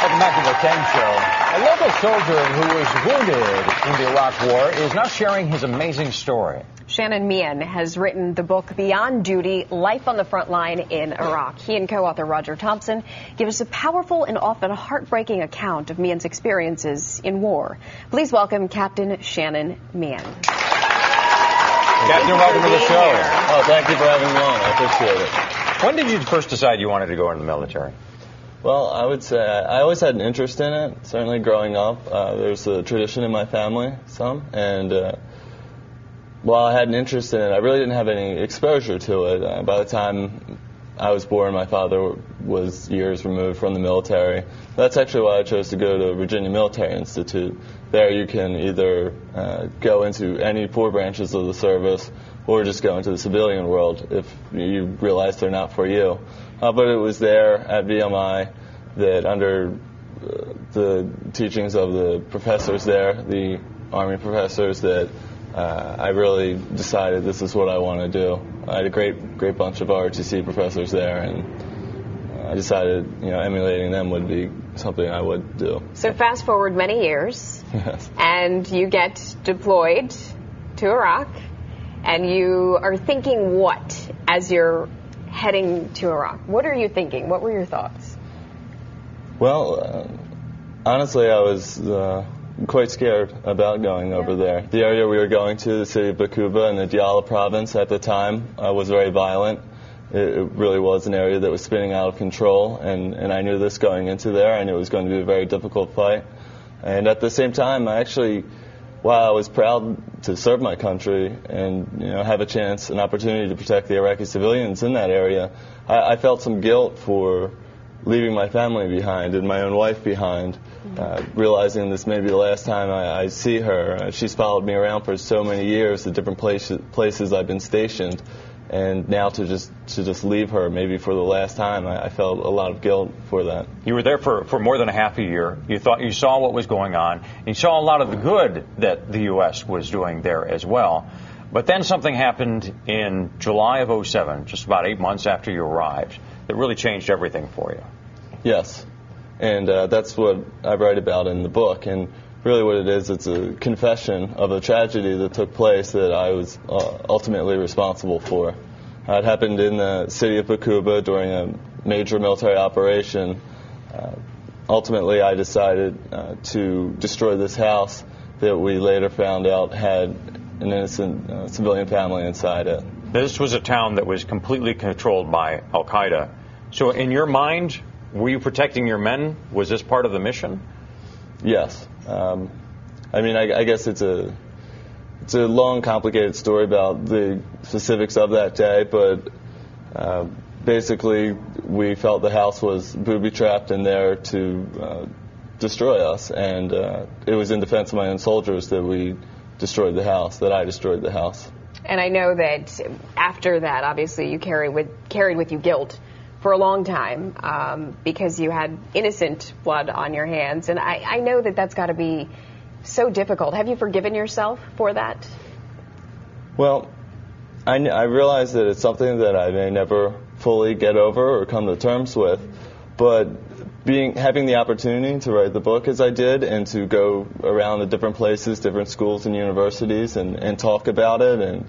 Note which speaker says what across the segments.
Speaker 1: Welcome back to the Ken Show. A local soldier who was wounded in the Iraq War is now sharing his amazing story.
Speaker 2: Shannon Meehan has written the book Beyond Duty, Life on the Frontline in Iraq. He and co-author Roger Thompson give us a powerful and often heartbreaking account of Meehan's experiences in war. Please welcome Captain Shannon Meehan.
Speaker 1: Captain, welcome to the show.
Speaker 3: Oh, thank you for having me on. I appreciate it.
Speaker 1: When did you first decide you wanted to go into the military?
Speaker 3: Well, I would say I always had an interest in it. Certainly growing up, there's a tradition in my family, and while I had an interest in it, I really didn't have any exposure to it. By the time I was born, my father was years removed from the military. That's actually why I chose to go to Virginia Military Institute. There you can either go into any 4 branches of the service or just go into the civilian world if you realize they're not for you. But it was there at VMI that under the teachings of the professors there, the Army professors, that I really decided this is what I want to do. I had a great bunch of ROTC professors there, and I decided, emulating them would be something I would do.
Speaker 2: So fast forward many years,
Speaker 3: yes.
Speaker 2: And you get deployed to Iraq, and you are thinking what as you're heading to Iraq? What are you thinking? What were your thoughts?
Speaker 3: Well, honestly, I was quite scared about going over there. The area we were going to, the city of Bakuba in the Diyala province at the time, was very violent. It really was an area that was spinning out of control, and I knew this going into there. I knew it was going to be a very difficult fight. And at the same time, while I was proud to serve my country and have an opportunity to protect the Iraqi civilians in that area, I felt some guilt for leaving my family behind and my own wife behind, realizing this may be the last time I see her. She's followed me around for so many years, the different places I've been stationed, and now to just leave her maybe for the last time, I felt a lot of guilt for that.
Speaker 1: You were there for more than a half a year. You saw what was going on, and you saw a lot of the good that the U.S. was doing there as well. But then something happened in July of 2007, just about 8 months after you arrived, that really changed everything for you.
Speaker 3: Yes, and that's what I write about in the book. And really what it is, it's a confession of a tragedy that took place that I was ultimately responsible for. It happened in the city of Bakuba during a major military operation. Ultimately, I decided to destroy this house that we later found out had an innocent civilian family inside it.
Speaker 1: This was a town that was completely controlled by Al-Qaeda. So in your mind, were you protecting your men? Was this part of the mission?
Speaker 3: Yes. I guess it's a long, complicated story about the specifics of that day, but basically we felt the house was booby-trapped in there to destroy us, and it was in defense of my own soldiers that I destroyed the house.
Speaker 2: And I know that after that, obviously, you carried with you guilt for a long time because you had innocent blood on your hands. And I know that that's got to be so difficult. Have you forgiven yourself for that?
Speaker 3: Well, I realize that it's something that I may never fully get over or come to terms with, but having the opportunity to write the book as I did and to go around to different places, different schools and universities and talk about it and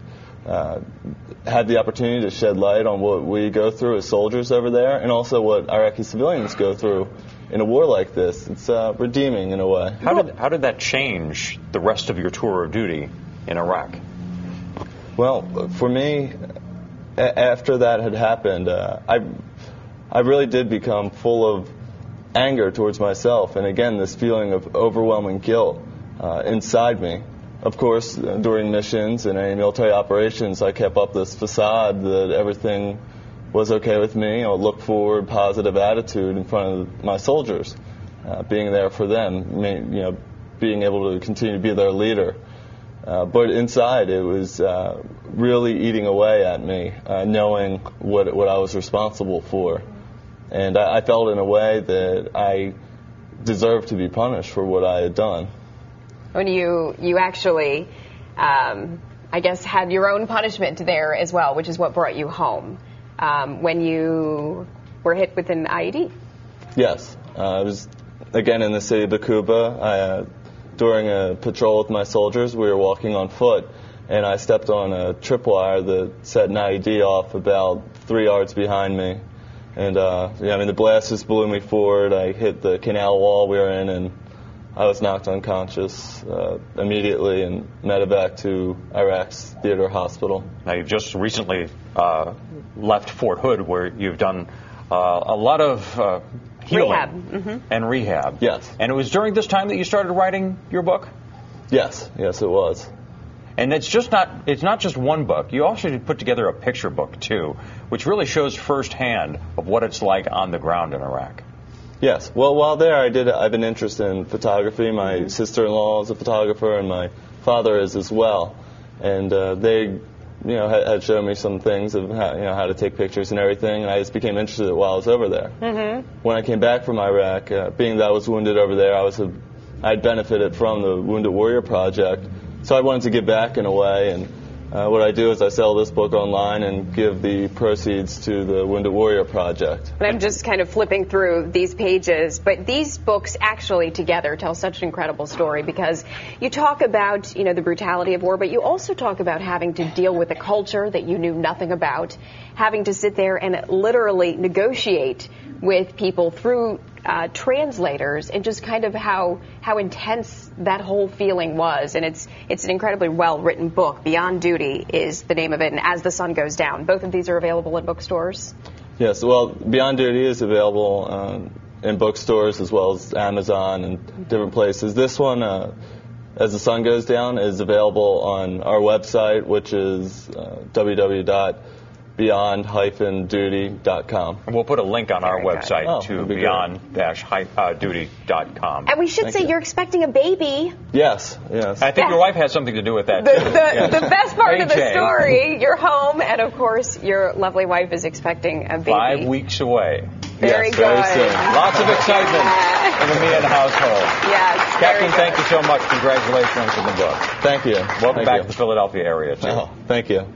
Speaker 3: had the opportunity to shed light on what we go through as soldiers over there and also what Iraqi civilians go through in a war like this. It's redeeming in a way.
Speaker 1: How did that change the rest of your tour of duty in Iraq?
Speaker 3: Well, for me, after that had happened, I really did become full of anger towards myself, and again, this feeling of overwhelming guilt inside me. Of course, during missions and any military operations, I kept up this facade that everything was okay with me, look forward, positive attitude in front of my soldiers, being there for them, being able to continue to be their leader. But inside, it was really eating away at me, knowing what I was responsible for. And I felt in a way that I deserved to be punished for what I had done.
Speaker 2: When you actually, I guess, had your own punishment there as well, which is what brought you home, when you were hit with an IED.
Speaker 3: Yes. It was again in the city of Bakuba. During a patrol with my soldiers, we were walking on foot, and I stepped on a tripwire that set an IED off about 3 yards behind me. And the blast just blew me forward. I hit the canal wall we were in, and I was knocked unconscious immediately and medevac to Iraq's Theater Hospital.
Speaker 1: Now, you've just recently left Fort Hood, where you've done a lot of healing
Speaker 2: rehab.
Speaker 1: And rehab.
Speaker 3: Yes.
Speaker 1: And it was during this time that you started writing your book?
Speaker 3: Yes, it was.
Speaker 1: And it's not just one book. You also put together a picture book, too, which really shows firsthand of what it's like on the ground in Iraq.
Speaker 3: Yes. Well, while there, I have an interest in photography. My sister-in-law is a photographer, and my father is as well. And they, had shown me some things of how to take pictures and everything, and I just became interested while I was over there. Mm-hmm. When I came back from Iraq, being that I was wounded over there, I'd benefited from the Wounded Warrior Project, so I wanted to give back in a way. And what I do is I sell this book online and give the proceeds to the Wounded Warrior Project.
Speaker 2: And I'm just kind of flipping through these pages, but these books actually together tell such an incredible story, because you talk about, the brutality of war, but you also talk about having to deal with a culture that you knew nothing about, having to sit there and literally negotiate with people through translators, and just kind of how intense that whole feeling was. And it's an incredibly well-written book. Beyond Duty is the name of it, and As the Sun Goes Down. Both of these are available in bookstores?
Speaker 3: Yes, well, Beyond Duty is available in bookstores as well as Amazon and different places. This one, As the Sun Goes Down, is available on our website, which is www.beyond-duty.com.
Speaker 1: And we'll put a link on our website to beyond-duty.com.
Speaker 2: And we should say you're expecting a baby.
Speaker 3: Yes.
Speaker 1: I think your wife has something to do with that, too.
Speaker 2: The best part of the story, you're home, and of course, your lovely wife is expecting a baby.
Speaker 1: 5 weeks away.
Speaker 2: Very good.
Speaker 3: Very soon.
Speaker 1: Lots of excitement in the Meehan household.
Speaker 2: Yes.
Speaker 1: Captain, thank you so much. Congratulations on the book.
Speaker 3: Thank you.
Speaker 1: Welcome back to the Philadelphia area, too.
Speaker 3: Oh, thank you.